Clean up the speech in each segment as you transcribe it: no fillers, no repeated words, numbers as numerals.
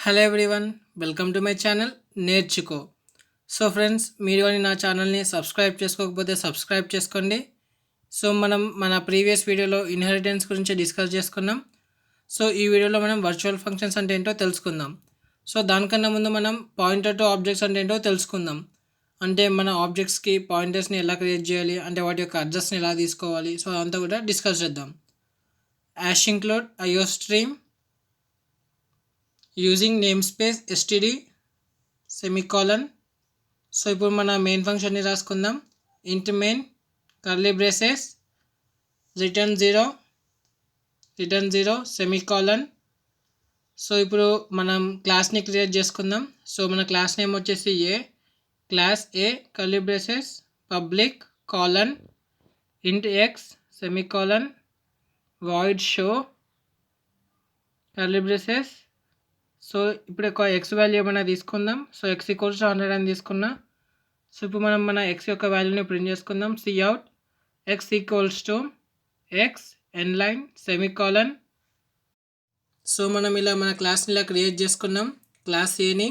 Hello everyone, welcome to my channel నేర్చుకో. So friends, మీరు కానీ నా ఛానల్ని సబ్స్క్రైబ్ చేసుకోకపోతే సబ్స్క్రైబ్ చేసుకోండి. సో మనం మన ప్రీవియస్ వీడియోలో ఇన్హెరిటెన్స్ గురించి డిస్కస్ చేసుకున్నాం. సో ఈ వీడియోలో మనం వర్చువల్ ఫంక్షన్స్ అంటే ఏంటో తెలుసుకుందాం. సో దానికన్నా ముందు మనం పాయింటర్ టు ఆబ్జెక్ట్స్ అంటే ఏంటో తెలుసుకుందాం. అంటే మన ఆబ్జెక్ట్స్కి పాయింటర్స్ని ఎలా క్రియేట్ చేయాలి, అంటే వాటి యొక్క అడ్రస్ని ఎలా తీసుకోవాలి, సో అదంతా కూడా డిస్కస్ చేద్దాం. Hash include IOStream using namespace std semicolon. So ఇప్పుడు మన మెయిన్ ఫంక్షన్ని రాసుకుందాం. Int main curly braces return zero semicolon. So ఇప్పుడు మనం క్లాస్ని క్రియేట్ చేసుకుందాం. సో మన క్లాస్ నేమ్ వచ్చేసి class A curly braces public colon int x semicolon void show curly braces. So ఇప్పుడు ఒక ఎక్స్ వాల్యూ ఏమైనా తీసుకుందాం. సో x = 100 అని తీసుకున్నా. సో ఇప్పుడు మనం మన x యొక్క వాల్యూని ప్రింట్ చేసుకుందాం. cout x = x end line semicolon. So మనం ఇలా మన క్లాస్ని ఇలా క్రియేట్ చేసుకున్నాం, క్లాస్ ఏని.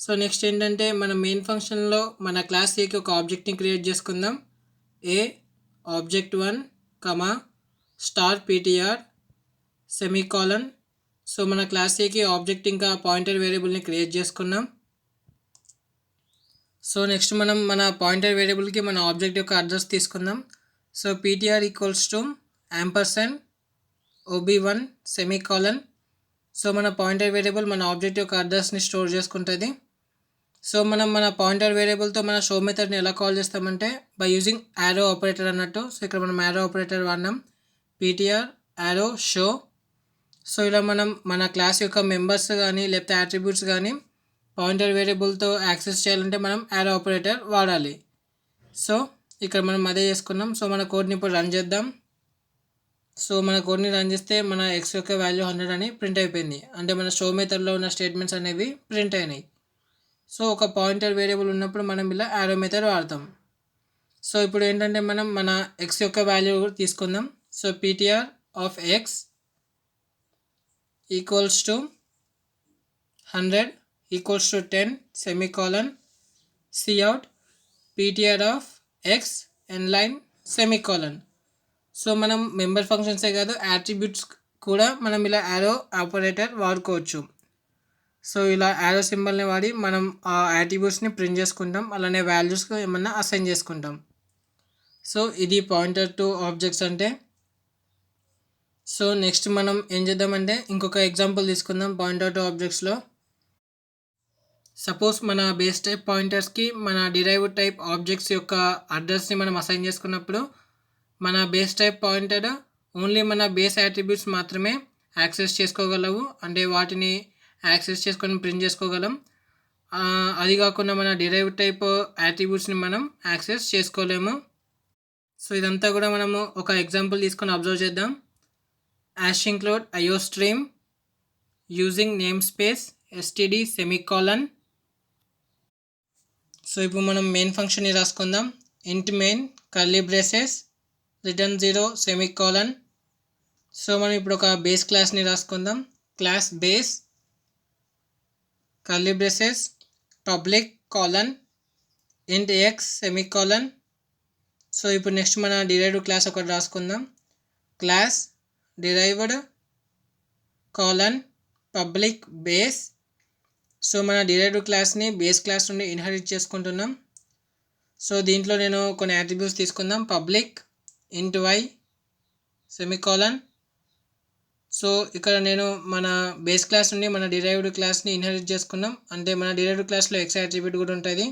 సో నెక్స్ట్ ఏంటంటే మన మెయిన్ ఫంక్షన్లో మన క్లాస్ ఏకి ఒక ఆబ్జెక్ట్ని క్రియేట్ చేసుకుందాం. ఏ object1 star ptr semicolon. So మన క్లాస్ ఏకి ఆబ్జెక్ట్ ఇంకా పాయింటర్ వేరియబుల్ని క్రియేట్ చేసుకున్నాం. సో నెక్స్ట్ మనం మన పాయింటర్ వేరియబుల్కి మన ఆబ్జెక్ట్ యొక్క అడ్రస్ తీసుకుందాం. So ptr = ob1 semicolon. So మన పాయింటర్ వేరియబుల్ మన ఆబ్జెక్ట్ యొక్క అడ్రస్ని స్టోర్ చేసుకుంటుంది. సో మనం మన పాయింటర్ వేరియబుల్తో మన షో మెథడ్ని ఎలా కాల్ చేస్తామంటే బై యూజింగ్ యారో ఆపరేటర్ అన్నట్టు. సో ఇక్కడ మనం యారో ఆపరేటర్ వాడినాం, ptr యారో షో. సో ఇలా మనం మన క్లాస్ యొక్క మెంబర్స్ కానీ లేకపోతే యాట్రిబ్యూట్స్ కానీ పాయింటర్ వేరియబుల్తో యాక్సెస్ చేయాలంటే మనం యారో ఆపరేటర్ వాడాలి. సో ఇక్కడ మనం అదే చేసుకున్నాం. సో మన కోడ్ని ఇప్పుడు రన్ చేద్దాం. సో మన కోడ్ని రన్ చేస్తే మన x యొక్క వాల్యూ 100 అని ప్రింట్ అయిపోయింది. అంటే మన షో మెథడ్లో ఉన్న స్టేట్మెంట్స్ అనేవి ప్రింట్ అయినాయి. సో ఒక పాయింటర్ వేరియబుల్ ఉన్నప్పుడు మనం ఇలా యారో మెథడ్ వాడతాం. సో ఇప్పుడు ఏంటంటే మనం మన x యొక్క వాల్యూ తీసుకుందాం. So ptr of x = 100 = 10 semicolon cout ptr of x end line semicolon. So మనం మెంబర్ ఫంక్షన్సే కాదు, యాట్రిబ్యూట్స్ కూడా మనం ఇలా యారో ఆపరేటర్ వాడుకోవచ్చు. సో ఇలా యారో సింబల్ని వాడి మనం ఆ యాట్రిబ్యూట్స్ని ప్రింట్ చేసుకుంటాం, అలానే వాల్యూస్కి ఏమన్నా అసైన్ చేసుకుంటాం. సో ఇది పాయింటర్ టు ఆబ్జెక్ట్స్ అంటే. సో నెక్స్ట్ మనం ఏం చేద్దామంటే ఇంకొక ఎగ్జాంపుల్ తీసుకుందాం పాయింటర్ టు ఆబ్జెక్ట్స్లో. సపోజ్ మన బేస్ టైప్ పాయింటర్స్కి మన డిరైవ్డ్ టైప్ ఆబ్జెక్ట్స్ యొక్క అడ్రస్ని మనం అసైన్ చేసుకున్నప్పుడు మన బేస్ టైప్ పాయింటర్ ఓన్లీ మన బేస్ యాట్రిబ్యూట్స్ మాత్రమే యాక్సెస్ చేసుకోగలవు, అంటే వాటిని యాక్సెస్ చేసుకొని ప్రింట్ చేసుకోగలం. అది కాకుండా మన డిరైవ్డ్ టైప్ యాట్రిబ్యూట్స్ని మనం యాక్సెస్ చేసుకోలేము. సో ఇదంతా కూడా మనము ఒక ఎగ్జాంపుల్ తీసుకొని అబ్జర్వ్ చేద్దాం. Hash include IOStream using namespace std semicolon. So ఇప్పుడు మనం మెయిన్ ఫంక్షన్ని రాసుకుందాం. Int main curly braces return zero semicolon. So మనం ఇప్పుడు ఒక బేస్ క్లాస్ని రాసుకుందాం. Class base curly braces public colon int x semicolon. So ఇప్పుడు నెక్స్ట్ మన డిరైవ్డ్ క్లాస్ ఒకటి రాసుకుందాం. Class derived colon public base. So మన డిరైవ్డ్ క్లాస్ని బేస్ క్లాస్ నుండి ఇన్హెరిట్ చేసుకుంటున్నాం. సో దీంట్లో నేను కొన్ని యాట్రిబ్యూట్స్ తీసుకుందాం. పబ్లిక్ ఇంట్ y సెమికాలన్. సో ఇక్కడ నేను మన బేస్ క్లాస్ నుండి మన డిరైవ్డ్ క్లాస్ని ఇన్హెరిట్ చేసుకున్నాం, అంటే మన డిరైవ్డ్ క్లాస్లో x యాట్రిబ్యూట్ కూడా ఉంటుంది.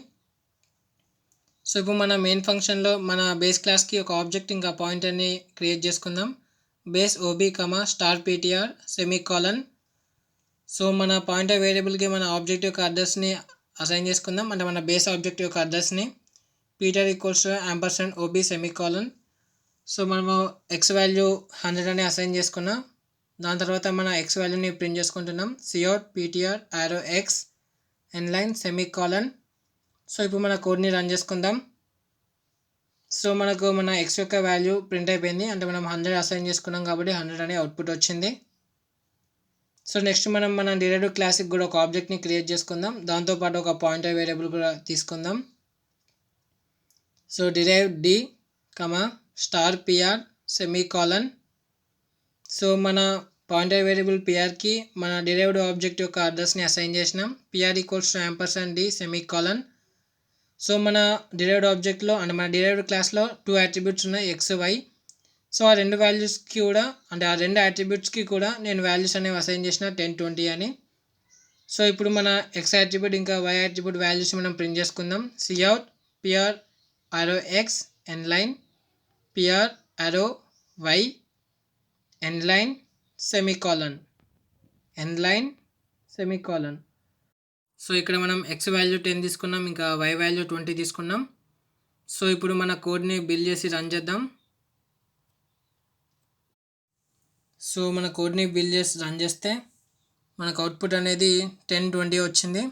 సో ఇప్పుడు మన మెయిన్ ఫంక్షన్లో మన బేస్ క్లాస్కి ఒక ఆబ్జెక్ట్ ఇంకా పాయింటర్ని క్రియేట్ చేసుకుందాం. Base ob star ptr semicolon. So మన పాయింటర్ వేరియబుల్కి మన ఆబ్జెక్ట్ యొక్క అడ్రస్ని అసైన్ చేసుకుందాం, అంటే మన బేస్ ఆబ్జెక్ట్ యొక్క అడ్రస్ని. ptr = $ob semicolon. సో మనము x వాల్యూ 100 అని అసైన్ చేసుకున్నాం. దాని తర్వాత మన x వాల్యూని ప్రింట్ చేసుకుంటున్నాం. cout ptr arrow x end line semicolon. So ఇప్పుడు మన కోడ్ని రన్ చేసుకుందాం. సో మనకు మన x యొక్క వాల్యూ ప్రింట్ అయిపోయింది, అంటే మనం 100 అసైన్ చేసుకున్నాం కాబట్టి 100 అనే అవుట్పుట్ వచ్చింది. సో నెక్స్ట్ మనం మన డిరైవ్డ్ క్లాస్కి కూడా ఒక ఆబ్జెక్ట్ని క్రియేట్ చేసుకుందాం. దాంతోపాటు ఒక పాయింటర్ వేరియబుల్ కూడా తీసుకుందాం. So derive D star PR semicolon. So మన పాయింటర్ వేరియబుల్ పిఆర్కి మన డిరైవ్డ్ ఆబ్జెక్ట్ యొక్క అడ్రస్ని అసైన్ చేసినాం. PR equals to ampersand D semicolon. So మన డిరైవ్డ్ ఆబ్జెక్ట్లో అంటే మన డిరైవ్డ్ క్లాస్లో 2 అట్రిబ్యూట్స్ ఉన్నాయి, ఎక్స్ వై. సో ఆ రెండు వాల్యూస్కి కూడా అంటే ఆ రెండు అట్రిబ్యూట్స్కి కూడా నేను వాల్యూస్ అనేవి అసైన్ చేసిన 10, 20 అని. సో ఇప్పుడు మన ఎక్స్ అట్రిబ్యూట్ ఇంకా వై అట్రిబ్యూట్ వాల్యూస్ మనం ప్రింట్ చేసుకుందాం. Cout PR arrow x endline PR arrow y endline semicolon so ఇక్కడ మనం ఎక్స్ వాల్యూ 10 తీసుకున్నాం, ఇంకా వై వాల్యూ 20 తీసుకున్నాం. సో ఇప్పుడు మన కోడ్ని బిల్డ్ చేసి రన్ చేద్దాం. సో మన కోడ్ని బిల్డ్ చేసి రన్ చేస్తే మనకు అవుట్పుట్ అనేది 10, 20 వచ్చింది.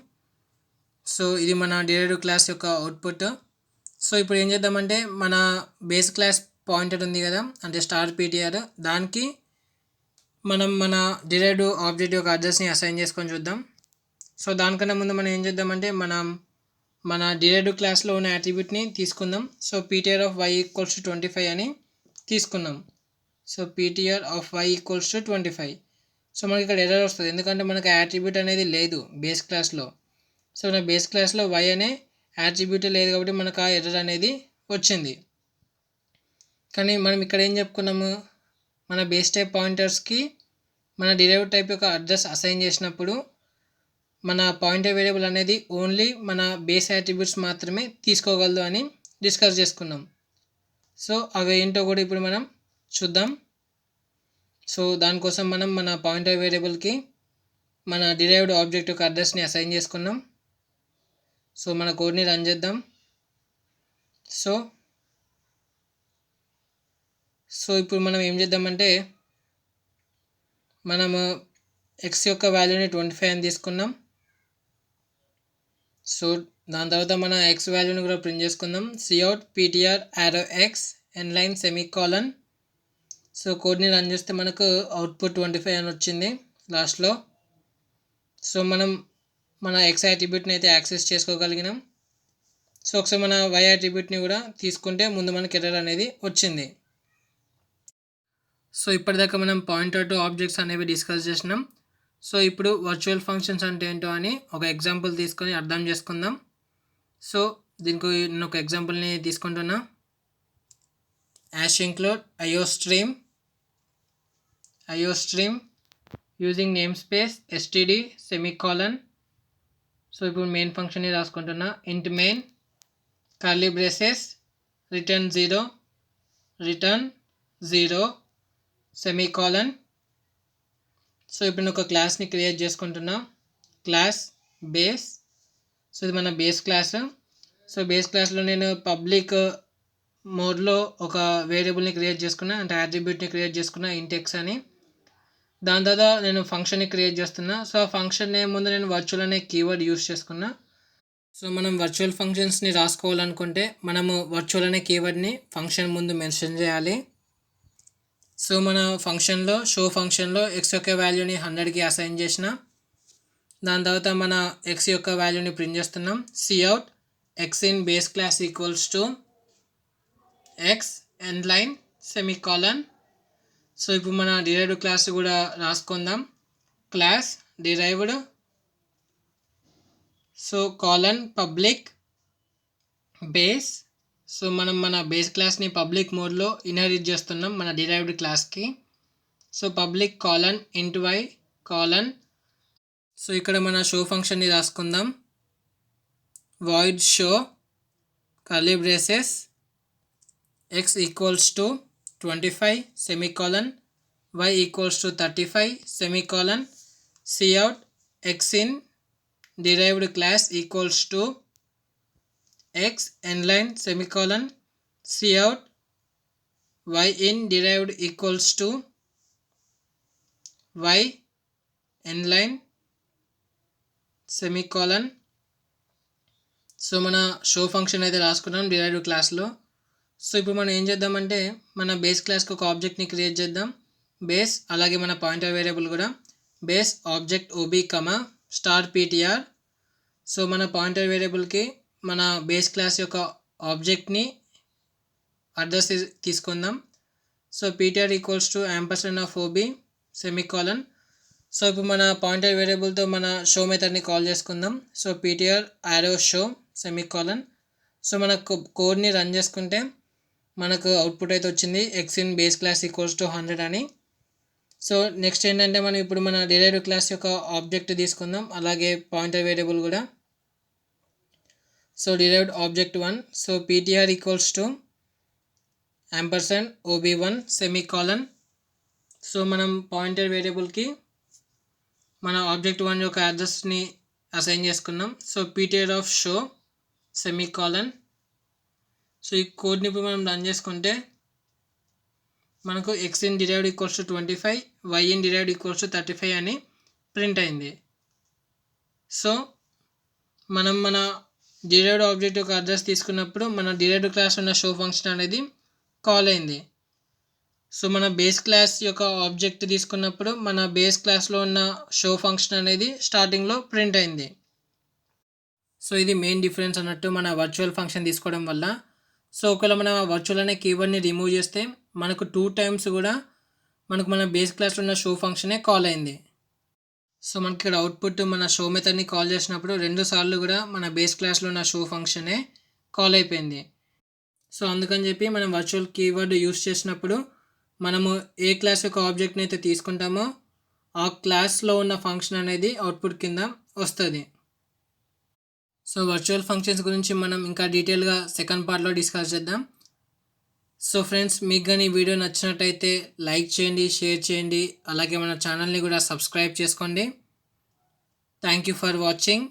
సో ఇది మన డిరైవ్డ్ క్లాస్ యొక్క అవుట్పుట్. సో ఇప్పుడు ఏం చేద్దామంటే మన బేస్ క్లాస్ పాయింటర్ ఉంది కదా అంటే స్టార్ పీటీఆర్, దానికి మనం మన డిరైవ్డ్ ఆబ్జెక్ట్ యొక్క అడ్రస్ని అసైన్ చేసుకొని చూద్దాం. సో దానికన్నా ముందు మనం ఏం చేద్దామంటే మన డిరైవ్డ్ క్లాస్లో ఉన్న అట్రిబ్యూట్ని తీసుకుందాం. So PTR of Y equals to 25 అని తీసుకున్నాం. So PTR of Y equals to 25. So మనకి ఇక్కడ ఎర్రర్ వస్తుంది, ఎందుకంటే మనకి అట్రిబ్యూట్ అనేది లేదు బేస్ క్లాస్లో. సో మన బేస్ క్లాస్లో వై అనే అట్రిబ్యూట్ లేదు కాబట్టి మనకు ఆ ఎర్రర్ అనేది వచ్చింది. కానీ మనం ఇక్కడ ఏం చెప్పుకున్నాము, మన బేస్ టైప్ పాయింటర్స్కి మన డిరైవ్డ్ టైప్ యొక్క అడ్రస్ అసైన్ చేసినప్పుడు మన పాయింటర్ వేరియబుల్ అనేది ఓన్లీ మన బేస్ అట్రిబ్యూట్స్ మాత్రమే తీసుకోగలదు అని డిస్కస్ చేసుకున్నాం. సో అవి ఏంటో కూడా ఇప్పుడు మనం చూద్దాం. సో దానికోసం మనం మన పాయింటర్ వేరియబుల్కి మన డిరైవ్డ్ ఆబ్జెక్ట్ యొక్క అడ్రస్ని అసైన్ చేసుకున్నాం. సో మన కోడ్ని రన్ చేద్దాం. సో ఇప్పుడు మనం ఏం చేద్దామంటే మనము ఎక్స్ యొక్క వాల్యూని 25 అని తీసుకున్నాం. సో దాని తర్వాత మన ఎక్స్ వాల్యూని కూడా ప్రింట్ చేసుకుందాం. Cout PTR arrow x endline semicolon. So కోడ్ని రన్ చేస్తే మనకు అవుట్పుట్ 25 అని వచ్చింది లాస్ట్లో. సో మనం మన ఎక్స్ అట్రిబ్యూట్ని అయితే యాక్సెస్ చేసుకోగలిగినాం. సో ఒకసారి మన వై అట్రిబ్యూట్ని కూడా తీసుకుంటే ముందు మనకి ఎర్రర్ అనేది వచ్చింది. సో ఇప్పటిదాకా మనం పాయింటర్ టు ఆబ్జెక్ట్స్ అనేవి డిస్కస్ చేసినాం. సో ఇప్పుడు వర్చువల్ ఫంక్షన్స్ అంటే ఏంటో అని ఒక ఎగ్జాంపుల్ తీసుకొని అర్థం చేసుకుందాం. సో దీనికి నేను ఒక ఎగ్జాంపుల్ని తీసుకుంటున్నా. Hash include iostream using namespace std semicolon. So ఇప్పుడు మెయిన్ ఫంక్షన్ని రాసుకుంటున్నా. Int main curly braces return 0 semicolon. So ఇప్పుడు నేను ఒక క్లాస్ని క్రియేట్ చేసుకుంటున్నా. Class base. సో ఇది మన బేస్ క్లాస్. సో బేస్ క్లాస్లో నేను పబ్లిక్ మోడ్లో ఒక వేరియబుల్ని క్రియేట్ చేసుకున్నా, అంటే అట్రిబ్యూట్ని క్రియేట్ చేసుకున్నా ఇంట్ x అని. దాని తర్వాత నేను ఫంక్షన్ని క్రియేట్ చేస్తున్నా. సో ఆ ఫంక్షన్ నేమ్ ముందు నేను వర్చువల్ అనే కీవర్డ్ యూస్ చేసుకున్నా. సో మనం వర్చువల్ ఫంక్షన్స్ని రాసుకోవాలనుకుంటే మనము వర్చువల్ అనే కీవర్డ్ని ఫంక్షన్ ముందు మెన్షన్ చేయాలి. సో మన షో ఫంక్షన్లో ఎక్స్ యొక్క వాల్యూని 100కి అసైన్ చేసిన. దాని తర్వాత మన ఎక్స్ యొక్క వాల్యూని ప్రింట్ చేస్తున్నాం. Cout x in base class equals to x end line semicolon. So ఇప్పుడు మన డిరైవ్డ్ క్లాస్ కూడా రాసుకుందాం. Class derived so colon public base. So మనం మన బేస్ క్లాస్ని పబ్లిక్ మోడ్లో ఇన్హెరిట్ చేస్తున్నాం మన డిరైవ్డ్ క్లాస్కి. So public colon int y colon. So ఇక్కడ మన షో ఫంక్షన్ని రాసుకుందాం. Void show curly braces x equals to 25 semicolon y equals to 35 semicolon. Cout x in derived class equals to x endline semicolon. Cout y in derived equals to y endline semicolon. So మన show function అయితే రాసుకున్నాం derived క్లాస్లో. So ఇప్పుడు మనం ఏం చేద్దామంటే మన base క్లాస్కి ఒక ఆబ్జెక్ట్ని క్రియేట్ చేద్దాం. బేస్ అలాగే మన పాయింటర్ వేరియబుల్ కూడా. బేస్ ఆబ్జెక్ట్ ఓబీ కమా స్టార్ పీటీఆర్. సో మన పాయింటర్ వేరియబుల్కి మన బేస్ క్లాస్ యొక్క ఆబ్జెక్ట్ని అడ్రస్ తీసుకుందాం. So PTR equals to ampersand of OB semicolon. So ఇప్పుడు మన పాయింటర్ వేరియబుల్తో మన షో మెథడ్ని కాల్ చేసుకుందాం. So PTR arrow show semicolon. So మన కోడ్ని రన్ చేసుకుంటే మనకు అవుట్పుట్ అయితే వచ్చింది X in base class equals to 100 అని. సో నెక్స్ట్ ఏంటంటే మనం ఇప్పుడు మన డిరైవ్డ్ క్లాస్ యొక్క ఆబ్జెక్ట్ తీసుకుందాం, అలాగే పాయింటర్ వేరియబుల్ కూడా. So derived object 1. So PTR equals to ampersand ఓబీ1 semicolon. So మనం పాయింటర్ వేరియబుల్కి మన ఆబ్జెక్ట్ 1 యొక్క అడ్రస్ని అసైన్ చేసుకున్నాం. So PTR of show semicolon. So ఈ కోడ్ని ఇప్పుడు మనం రన్ చేసుకుంటే మనకు X in derived equals to 25, why in derived equals to 35 అని ప్రింట్ అయింది. సో మనం మన డిరైవ్డ్ ఆబ్జెక్ట్ యొక్క అడ్రస్ తీసుకున్నప్పుడు మన డిరైవ్డ్ క్లాస్ ఉన్న షో ఫంక్షన్ అనేది కాల్ అయింది. సో మన బేస్ క్లాస్ యొక్క ఆబ్జెక్ట్ తీసుకున్నప్పుడు మన బేస్ క్లాస్లో ఉన్న షో ఫంక్షన్ అనేది స్టార్టింగ్లో ప్రింట్ అయింది. సో ఇది మెయిన్ డిఫరెన్స్ అన్నట్టు మన వర్చువల్ ఫంక్షన్ తీసుకోవడం వల్ల. సో ఒకవేళ మన వర్చువల్ అనే కీవర్డ్ని రిమూవ్ చేస్తే మనకు 2 times కూడా మనకు మన బేస్ క్లాస్లో ఉన్న షో ఫంక్షనే కాల్ అయింది. సో మనకి ఇక్కడ అవుట్పుట్ మన షో మెథడ్ని కాల్ చేసినప్పుడు 2 సార్లు కూడా మన బేస్ క్లాస్లో ఉన్న షో ఫంక్షనే కాల్ అయిపోయింది. సో అందుకని చెప్పి మనం వర్చువల్ కీవర్డ్ యూస్ చేసినప్పుడు మనము ఏ క్లాస్ యొక్క ఆబ్జెక్ట్ని అయితే తీసుకుంటామో ఆ క్లాస్లో ఉన్న ఫంక్షన్ అనేది అవుట్పుట్ కింద వస్తుంది. సో వర్చువల్ ఫంక్షన్స్ గురించి మనం ఇంకా డీటెయిల్గా సెకండ్ పార్ట్లో డిస్కస్ చేద్దాం. సో ఫ్రెండ్స్, మీకు కానీ ఈ వీడియో నచ్చినట్టయితే లైక్ చేయండి, షేర్ చేయండి, అలాగే మన ఛానల్ని కూడా సబ్స్క్రైబ్ చేసుకోండి. Thank you for watching.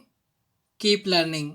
Keep learning.